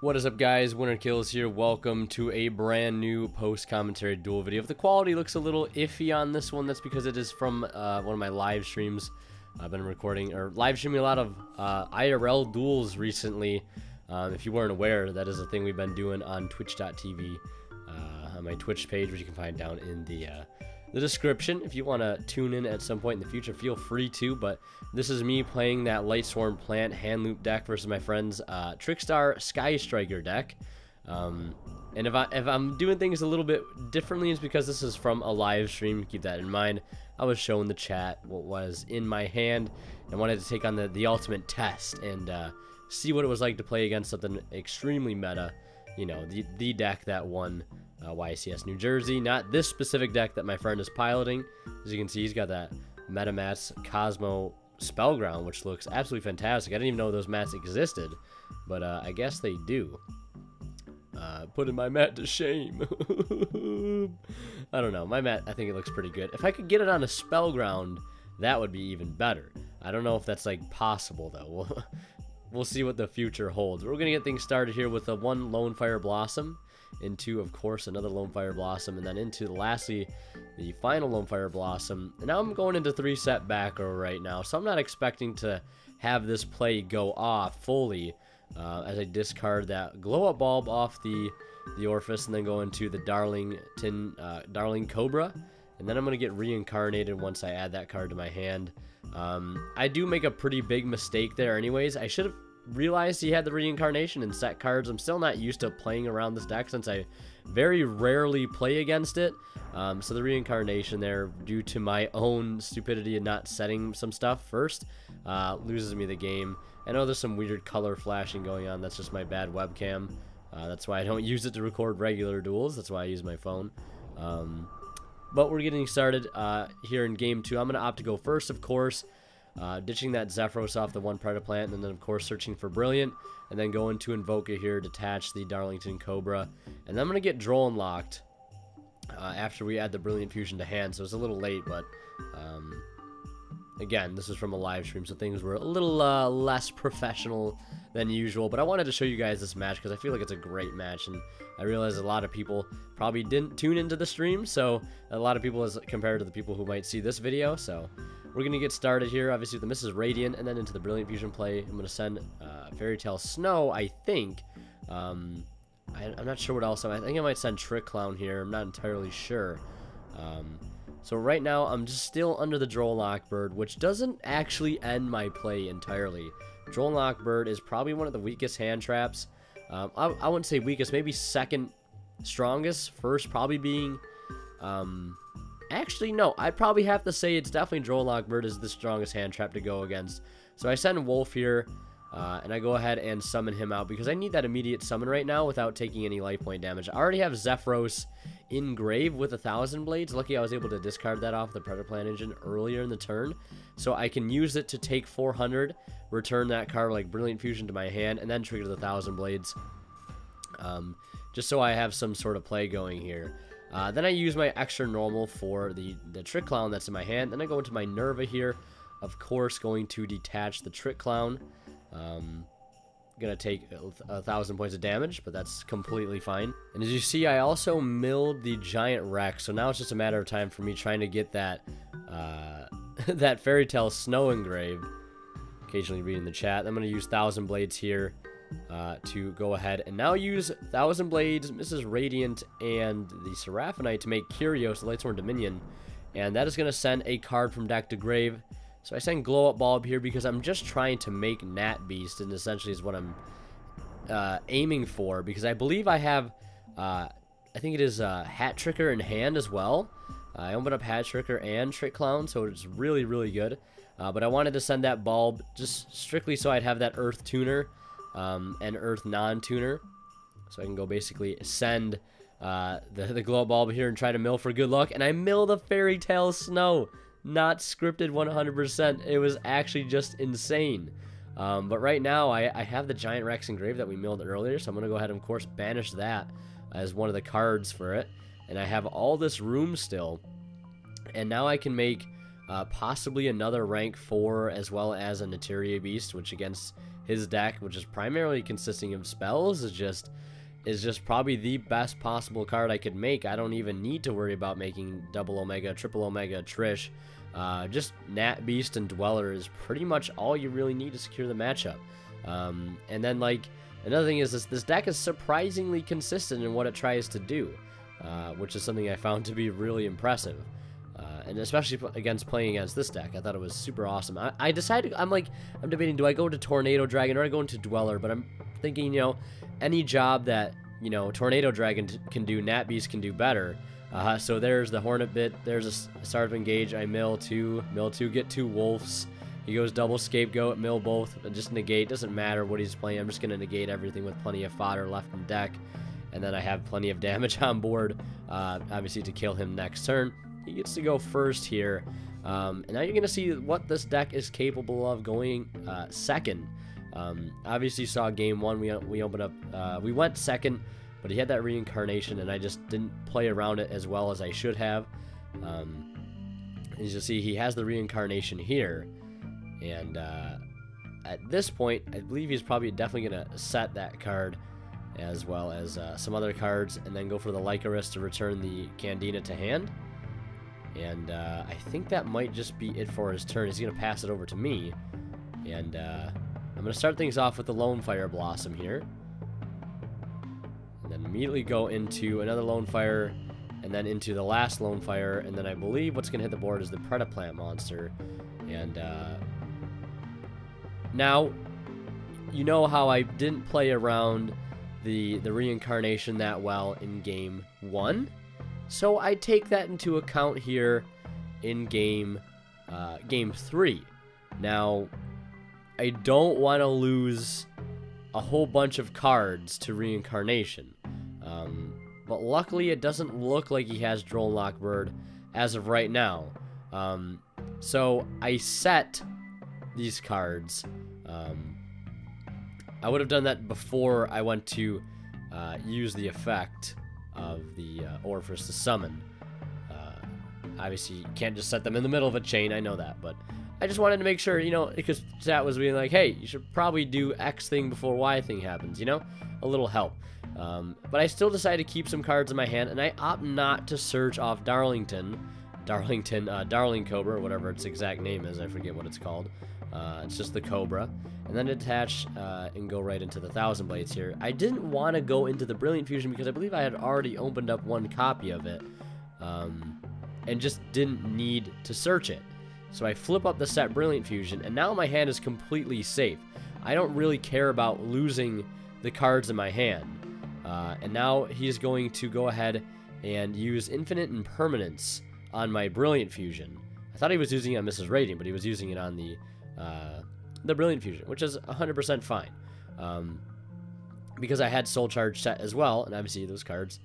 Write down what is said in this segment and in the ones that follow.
What is up, guys? Winner Kills here. Welcome to a brand new post-commentary duel video. If the quality looks a little iffy on this one, that's because it is from one of my live streams. I've been recording or live streaming a lot of IRL duels recently. If you weren't aware, that is a thing we've been doing on twitch.tv, on my Twitch page, which you can find down in the description. If you want to tune in at some point in the future, feel free to. But this is me playing that Lightsworn plant hand loop deck versus my friend's Trickstar Sky Striker deck. And if I'm doing things a little bit differently, it's because this is from a live stream. Keep that in mind. I was showing the chat what was in my hand and wanted to take on the ultimate test and see what it was like to play against something extremely meta. You know, the deck that won YCS New Jersey, not this specific deck that my friend is piloting. As you can see, he's got that meta mats Cosmo Spellground, which looks absolutely fantastic. I didn't even know those mats existed, but I guess they do. Putting my mat to shame. I don't know. My mat, I think it looks pretty good. If I could get it on a Spellground, that would be even better. I don't know if that's like possible though. We'll see what the future holds. We're gonna get things started here with one Lone Fire Blossom, into, of course, another Lone Fire Blossom, and then into, lastly, the final Lone Fire Blossom. And now I'm going into 3-set back row right now, so I'm not expecting to have this play go off fully, as I discard that glow-up bulb off the Orifice, and then go into the Darling Cobra, and then I'm going to get reincarnated once I add that card to my hand. I do make a pretty big mistake there anyways. I should have realized he had the reincarnation and set cards. I'm still not used to playing around this deck since I very rarely play against it. So the reincarnation there, due to my own stupidity and not setting some stuff first, loses me the game. I know there's some weird color flashing going on. That's just my bad webcam. That's why I don't use it to record regular duels. That's why I use my phone. But we're getting started here in game 2. I'm going to opt to go first, of course. Ditching that Zephyros off the one Predator Plant, and then of course searching for Brilliant, and then going to Invoke it here, detach the Darlington Cobra, and then I'm going to get Droll unlocked after we add the Brilliant Fusion to hand, so it's a little late, but again, this is from a live stream, so things were a little less professional than usual, but I wanted to show you guys this match because I feel like it's a great match, and I realize a lot of people probably didn't tune into the stream, so a lot of people as compared to the people who might see this video, so we're going to get started here, obviously, with the Mrs. Radiant, and then into the Brilliant Fusion play. I'm going to send Fairy Tale Snow, I think. I'm not sure what else. I think I might send Trick Clown here. I'm not entirely sure. So right now, I'm just still under the Droll Lockbird, which doesn't actually end my play entirely. Droll Lockbird is probably one of the weakest hand traps. I wouldn't say weakest, maybe second strongest. First probably being... Actually, no, I'd probably have to say it's definitely Droll Lockbird is the strongest hand trap to go against. So I send Wolf here, and I go ahead and summon him out because I need that immediate summon right now without taking any life point damage. I already have Zephyros in grave with 1,000 Blades. Lucky I was able to discard that off the Predator Plant engine earlier in the turn. So I can use it to take 400, return that card like Brilliant Fusion to my hand, and then trigger the 1,000 Blades. Just so I have some sort of play going here. Then I use my extra normal for the Trick Clown that's in my hand. Then I go into my Nerva here. Of course, going to detach the Trick Clown. Gonna take 1,000 points of damage, but that's completely fine. And as you see, I also milled the Giant Rex. So now it's just a matter of time for me trying to get that that Fairy Tale Snow engraved. Occasionally reading the chat. I'm gonna use 1,000 Blades here. To go ahead and now use 1,000 Blades, Mrs. Radiant, and the Seraphinite to make Curios, the Lightsworn Dominion, and that is going to send a card from deck to grave. So I send Glow Up Bulb here because I'm just trying to make Nat Beast, and essentially is what I'm aiming for, because I believe I have, I think it is Hat Tricker in hand as well. I open up Hat Tricker and Trick Clown, so it's really, really good. But I wanted to send that bulb just strictly so I'd have that Earth Tuner. And Earth non-tuner, so I can go basically send the glow bulb here and try to mill for good luck, and I mill the Fairy Tale Snow. Not scripted 100%. It was actually just insane. But right now I have the Giant Rex engraved that we milled earlier, so I'm gonna go ahead and of course banish that as one of the cards for it, and I have all this room still, and now I can make possibly another rank 4 as well as a Neteria Beast, which against his deck, which is primarily consisting of spells, is just probably the best possible card I could make. I don't even need to worry about making double Omega, triple Omega, Trish. Just Nat, Beast, and Dweller is pretty much all you really need to secure the matchup. And then, like, another thing is this deck is surprisingly consistent in what it tries to do, which is something I found to be really impressive. And especially against playing against this deck, I thought it was super awesome. I decided, I'm debating, do I go to Tornado Dragon or I go into Dweller? But I'm thinking, you know, any job that, you know, Tornado Dragon can do, Nat Beast can do better. So there's the Hornet Bit, there's a Start of Engage, I mill 2, get 2 Wolves. He goes double Scapegoat, mill both, and just negate. Doesn't matter what he's playing, I'm just going to negate everything with plenty of fodder left in deck. And then I have plenty of damage on board, obviously to kill him next turn. He gets to go first here. And now you're going to see what this deck is capable of going second. Obviously you saw game 1, we opened up, we went second, but he had that reincarnation and I just didn't play around it as well as I should have. As you'll see, he has the reincarnation here, and at this point I believe he's probably definitely going to set that card as well as some other cards, and then go for the Lycaris to return the Candina to hand. And I think that might just be it for his turn. He's going to pass it over to me, and I'm going to start things off with the Lone Fire Blossom here. And then immediately go into another Lone Fire, and then into the last Lone Fire, and then I believe what's going to hit the board is the Predaplant monster. And now, you know how I didn't play around the reincarnation that well in game 1? So I take that into account here in game 3. Now, I don't want to lose a whole bunch of cards to reincarnation. But luckily it doesn't look like he has Drone Lockbird as of right now. So I set these cards. I would have done that before I went to use the effect of the Orifice to summon. Obviously, you can't just set them in the middle of a chain, I know that, but I just wanted to make sure, you know, because chat was being like, hey, you should probably do X thing before Y thing happens, you know? A little help. But I still decided to keep some cards in my hand, and I opt not to search off Darling Cobra, or whatever its exact name is, I forget what it's called. It's just the Cobra. And then attach and go right into the Thousand Blades here. I didn't want to go into the Brilliant Fusion because I believe I had already opened up one copy of it, and just didn't need to search it. So I flip up the set Brilliant Fusion, and now my hand is completely safe. I don't really care about losing the cards in my hand. And now he's going to go ahead and use Infinite Impermanence on my Brilliant Fusion. I thought he was using it on Mrs. Radiant, but he was using it on the Brilliant Fusion, which is 100% fine. Because I had Soul Charge set as well, and obviously those cards,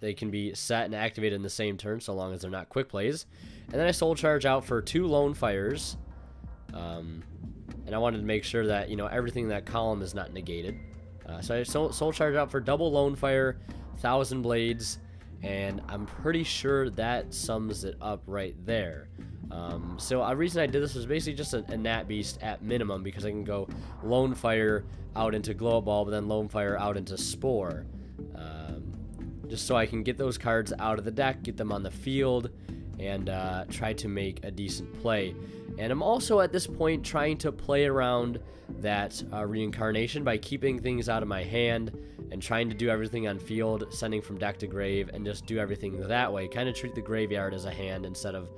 they can be set and activated in the same turn, so long as they're not quick plays. And then I Soul Charge out for 2 Lone Fires, and I wanted to make sure that, you know, everything in that column is not negated. So I Soul Charge out for double Lone Fire, 1000 Blades, and I'm pretty sure that sums it up right there. So a reason I did this was basically just a Nat Beast at minimum, because I can go Lone Fire out into Glow Up Ball, but then Lone Fire out into Spore. Just so I can get those cards out of the deck, get them on the field, and try to make a decent play. And I'm also at this point trying to play around that reincarnation by keeping things out of my hand and trying to do everything on field, sending from deck to grave, and just do everything that way. Kind of treat the graveyard as a hand instead of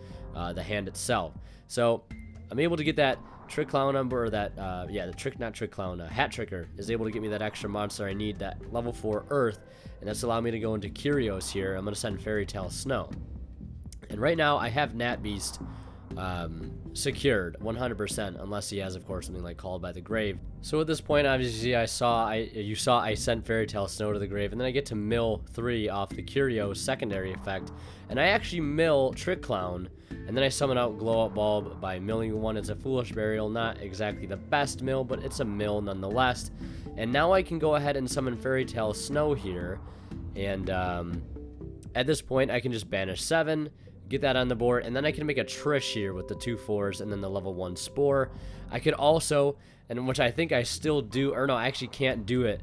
the hand itself. So I'm able to get that Trick Clown number, or that, Hat Tricker is able to get me that extra monster I need, that level 4 Earth, and that's allowed me to go into Curios here. I'm going to send Fairy Tale Snow. And right now I have Nat Beast secured 100%, unless he has, of course, something like Called by the Grave. So at this point, obviously, you saw I sent Fairy Tale Snow to the grave, and then I get to mill 3 off the Curio secondary effect, and I actually mill Trick Clown, and then I summon out Glow Up Bulb by milling 1. It's a Foolish Burial, not exactly the best mill, but it's a mill nonetheless. And now I can go ahead and summon Fairy Tale Snow here, and at this point I can just banish 7, get that on the board, and then I can make a Trish here with the 2 4s and then the level 1 Spore. I could also, and which I think I still do, or no, I actually can't do it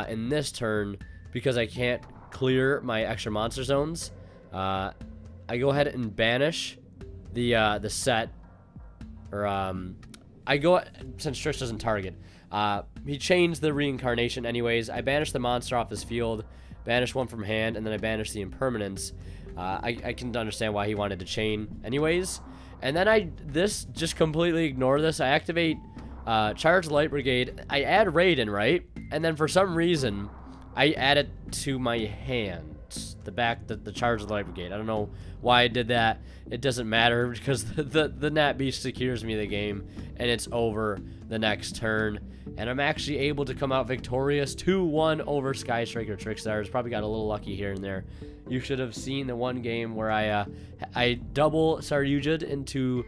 in this turn because I can't clear my extra monster zones. I go ahead and banish the set, or I go, since Trish doesn't target. He changed the reincarnation anyways. I banish the monster off his field, banish 1 from hand, and then I banish the impermanence. I can understand why he wanted to chain anyways. And then just completely ignore this. I activate Charge Light Brigade. I add Raiden, right? And then for some reason, I add it to my hand. The Charge of the Light Brigade. I don't know why I did that. It doesn't matter because the Nat Beast secures me the game, and it's over the next turn. And I'm actually able to come out victorious 2-1 over Sky Striker Trickstars. Probably got a little lucky here and there. You should have seen the one game where I double Saryuja'd into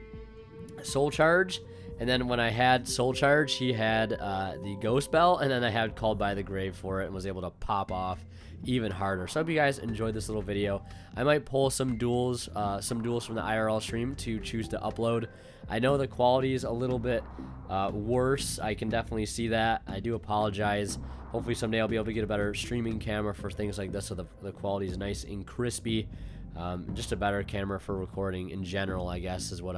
Soul Charge, and then when I had Soul Charge, he had the Ghost Bell, and then I had Called by the Grave for it and was able to pop off even harder. So I hope you guys enjoyed this little video. I might pull some duels from the IRL stream to choose to upload. I know the quality is a little bit worse. I can definitely see that. I do apologize. Hopefully someday I'll be able to get a better streaming camera for things like this so the quality is nice and crispy. Just a better camera for recording in general, I guess, is what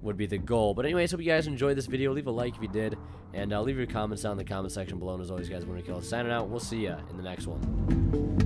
would be the goal. But anyways, hope you guys enjoyed this video. Leave a like if you did, and leave your comments down in the comment section below. And as always, guys, I'm going to kill. Signing out. We'll see ya in the next one.